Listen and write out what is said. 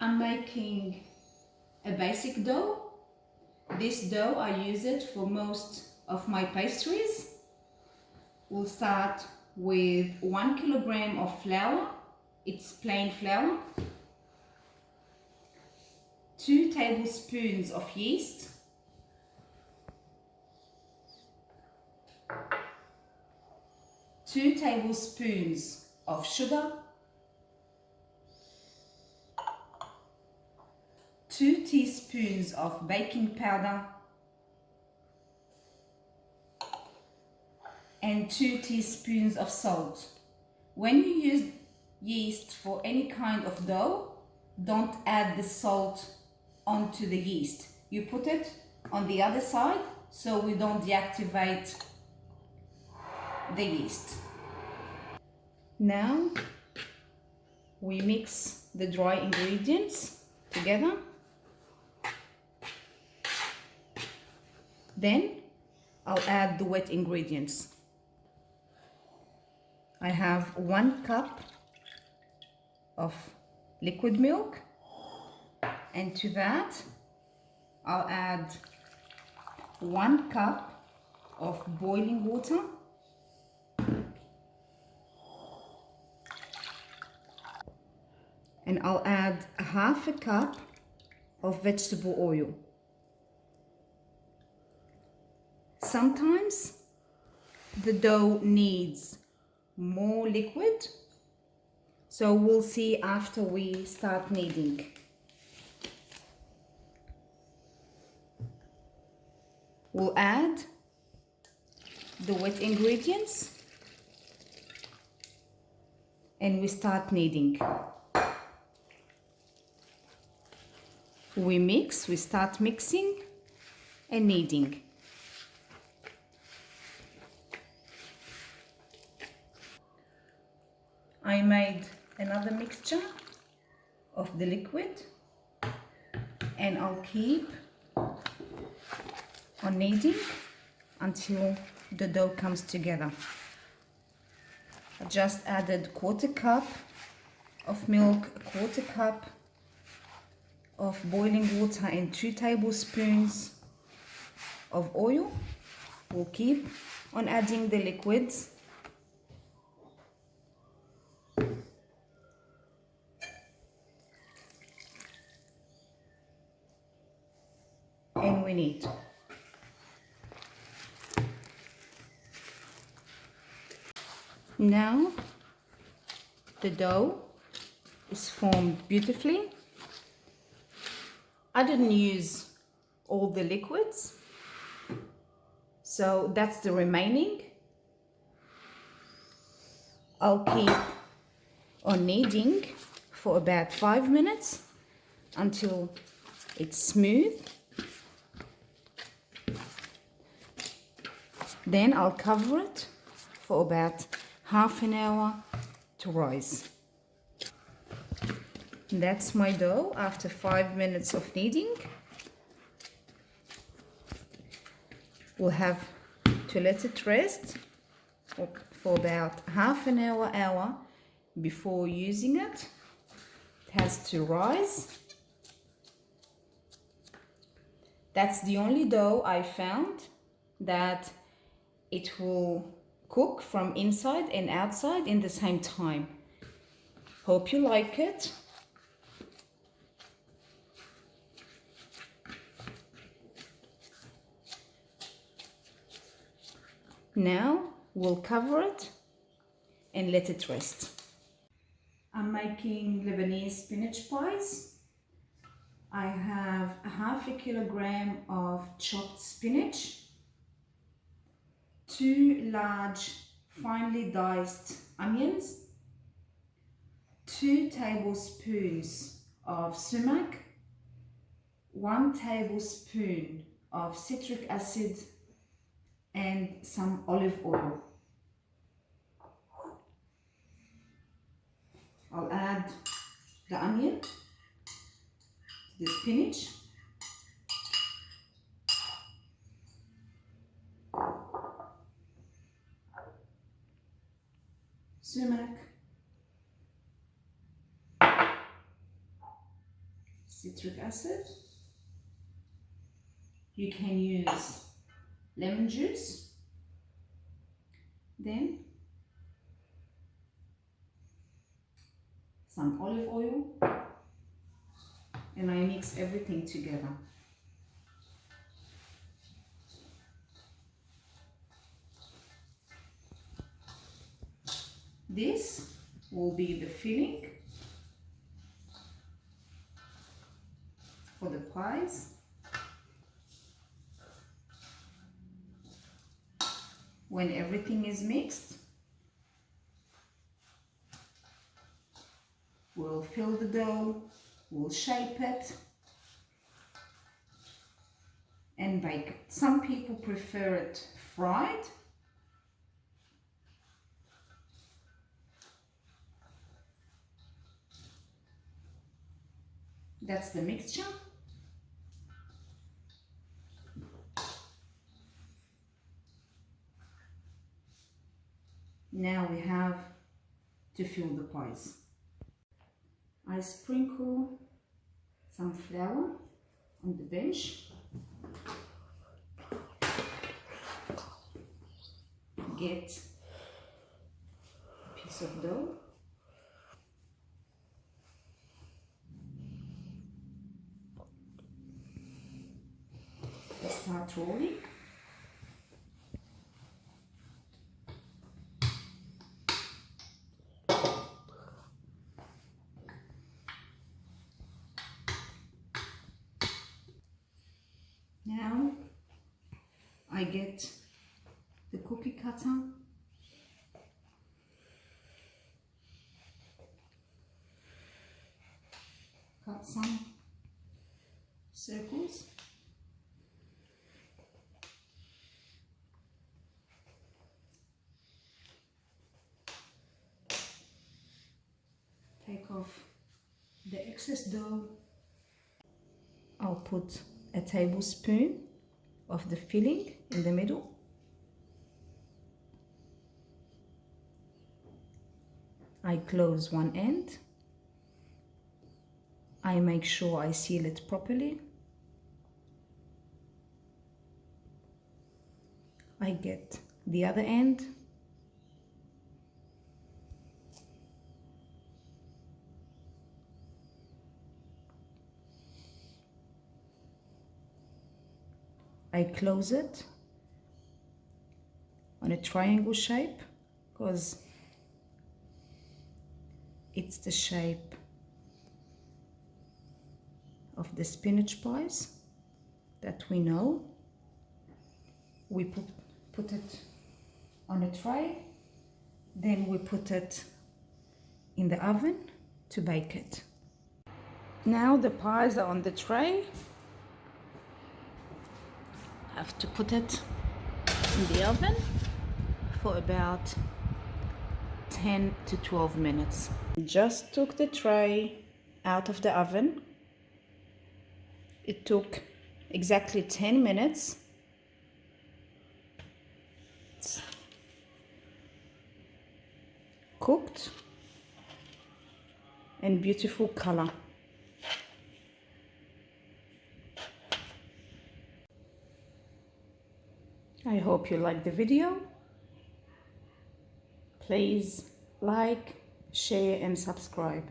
I'm making a basic dough. This dough, I use it for most of my pastries. We'll start with 1 kilogram of flour. It's plain flour. 2 tablespoons of yeast. 2 tablespoons of sugar. 2 teaspoons of baking powder. And 2 teaspoons of salt. When you use yeast for any kind of dough, don't add the salt onto the yeast. You put it on the other side so we don't deactivate the yeast. Now we mix the dry ingredients together. Then I'll add the wet ingredients. I have 1 cup of liquid milk, and to that I'll add 1 cup of boiling water, and I'll add half a cup of vegetable oil. Sometimes the dough needs more liquid, so we'll see after we start kneading. We'll add the wet ingredients and we start kneading. We start mixing and kneading. I made another mixture of the liquid and I'll keep on kneading until the dough comes together. I just added 1/4 cup of milk, 1/4 cup of boiling water and 2 tablespoons of oil. We'll keep on adding the liquids. And we knead. Now the dough is formed beautifully. I didn't use all the liquids, so that's the remaining. I'll keep on kneading for about 5 minutes until it's smooth. Then I'll cover it for about half an hour to rise. That's my dough after 5 minutes of kneading. We'll have to let it rest for about half an hour before using it. It has to rise. That's the only dough I found that it will cook from inside and outside in the same time. Hope you like it. Now we'll cover it and let it rest. I'm making Lebanese spinach pies. I have half a kilogram of chopped spinach, 2 large finely diced onions, 2 tablespoons of sumac, 1 tablespoon of citric acid, and some olive oil. I'll add the onion, the spinach, sumac, citric acid. You can use lemon juice. Then some olive oil, and I mix everything together. This will be the filling for the pies. When everything is mixed, we'll fill the dough, we'll shape it and bake it. Some people prefer it fried. That's the mixture. Now we have to fill the pies. I sprinkle some flour on the bench. Get a piece of dough. Start rolling. Now I get the cookie cutter, cut some circles. Take off the excess dough. I'll put a tablespoon of the filling in the middle. I close one end. I make sure I seal it properly. I get the other end. I close it on a triangle shape because it's the shape of the spinach pies that we know. We put it on a tray, then we put it in the oven to bake it. Now the pies are on the tray. Have to put it in the oven for about 10 to 12 minutes. Just took the tray out of the oven. It took exactly 10 minutes. It's cooked and beautiful color. I hope you like the video. Please like, share and subscribe.